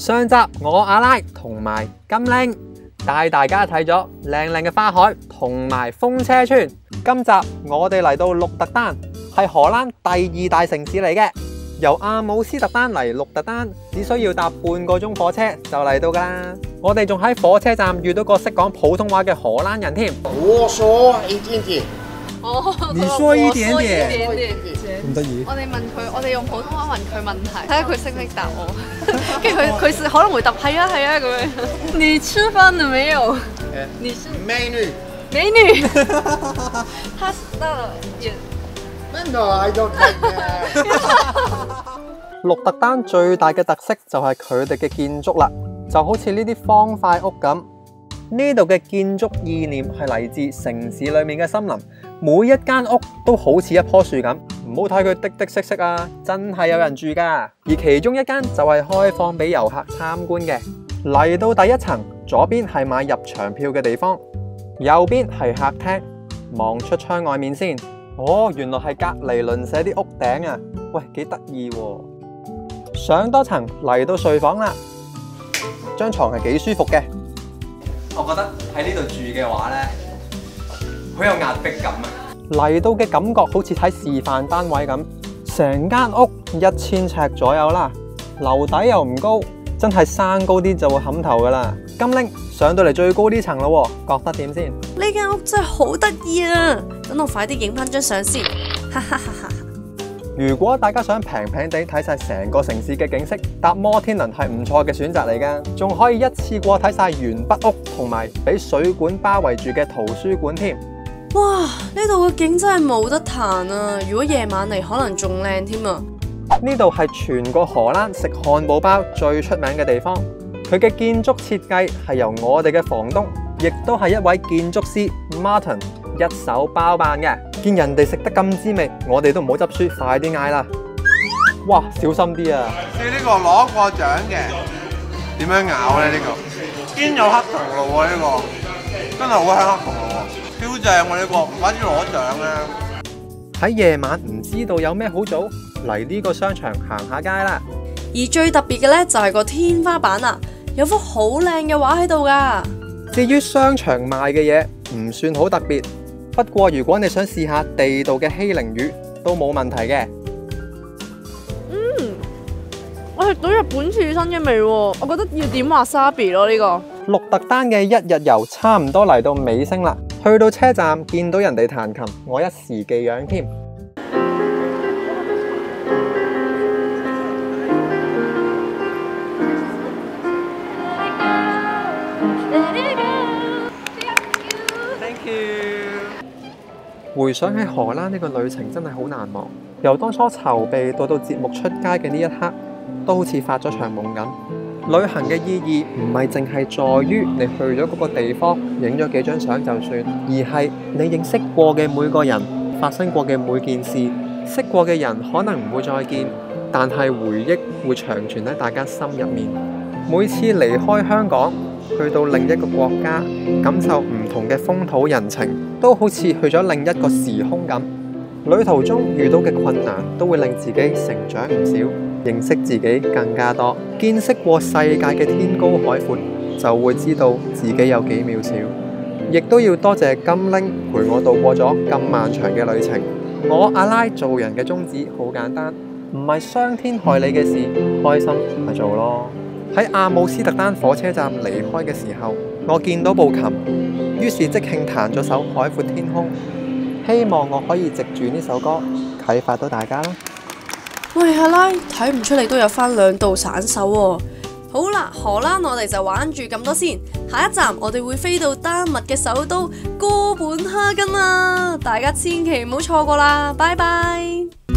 上集我阿拉同埋金玲帶大家睇咗靚靚嘅花海同埋風車村。今集我哋嚟到鹿特丹，係荷蘭第2大城市嚟嘅。由阿姆斯特丹嚟鹿特丹只需要搭半個鐘火車就嚟到噶啦。我哋仲喺火車站遇到個識講普通話嘅荷蘭人添。我說一點點。哦，你說一點點，我說一點點。唔得意。我哋問佢，我哋用普通話問佢問題，睇下佢識唔識答我。跟住佢可能會答係啊係啊咁樣。你吃飯了沒有？你是美女。美女。他到了也。No, I don't like that. 鹿特丹最大嘅特色就係佢哋嘅建築啦，就好似呢啲方塊屋咁。呢度嘅建築意念係嚟自城市裏面嘅森林，每一間屋都好似一棵樹咁。唔好睇佢的的色色啊，真係有人住噶。而其中一間就係開放俾遊客參觀嘅。嚟到第一層，左邊係買入場票嘅地方，右邊係客廳。望出窗外面先。哦，原來係隔離鄰舍啲屋頂啊！喂，幾得意喎！上多層嚟到睡房啦，張床係幾舒服嘅。我覺得喺呢度住嘅話呢，好有壓迫感啊！嚟到嘅感覺好似睇示範單位咁，成間屋1000尺左右啦，樓底又唔高，真係生高啲就會冚頭噶啦。金玲上到嚟最高呢層咯，覺得點先？呢間屋真係好得意啊！等我快啲影翻張相先，哈哈哈哈！如果大家想平平地睇晒成個城市嘅景色，搭摩天輪係唔錯嘅選擇嚟噶，仲可以一次過睇晒原北屋同埋俾水管包圍住嘅圖書館添。哇！呢度嘅景真係冇得彈啊！如果夜晚嚟，可能仲靚添啊！呢度係全個荷蘭食漢堡包最出名嘅地方。佢嘅建築設計係由我哋嘅房東，亦都係一位建築師 Martin 一手包辦嘅。見人哋食得咁滋味，我哋都唔好執輸，快啲嗌啦！哇，小心啲啊！試呢個攞過獎嘅，點樣咬咧？呢個堅有黑松露喎，呢個真係好香黑松露喎，超正喎！呢個唔怪之攞獎啦。喺夜晚唔知道有咩好做，嚟呢個商場行下街啦。而最特別嘅呢，就係個天花板啊，有幅好靚嘅畫喺度噶。至於商場賣嘅嘢唔算好特別，不過如果你想試下地道嘅欺凌魚都冇問題嘅。我食到日本刺身嘅味喎，我覺得要點華沙比咯呢個。鹿特丹嘅一日遊差唔多嚟到尾聲啦，去到車站見到人哋彈琴，我一時技癢添。回想起荷蘭呢個旅程真係好難忘，由當初籌備到節目出街嘅呢一刻，都好似發咗場夢咁。旅行嘅意義唔係淨係在於你去咗嗰個地方影咗幾張相就算，而係你認識過嘅每個人，發生過嘅每件事，識過嘅人可能唔會再見，但係回憶會長存喺大家心入面。每次離開香港去到另一個國家，感受唔同嘅風土人情，都好似去咗另一個時空咁。旅途中遇到嘅困難都會令自己成長唔少，認識自己更加多，見識過世界嘅天高海闊，就會知道自己有幾渺小。亦都要多謝金玲陪我度過咗咁漫長嘅旅程。我阿拉做人嘅宗旨好簡單，唔係傷天害理嘅事，開心咪做咯。喺阿姆斯特丹火車站離開嘅時候，我見到部琴，於是即興彈咗首《海闊天空》，希望我可以藉住呢首歌啟發到大家啦。喂，阿拉，睇唔出你都有翻2道散手喎。好啦，荷蘭我哋就玩住咁多先，下一站我哋會飛到丹麥嘅首都哥本哈根啊！大家千祈唔好錯過啦，拜拜。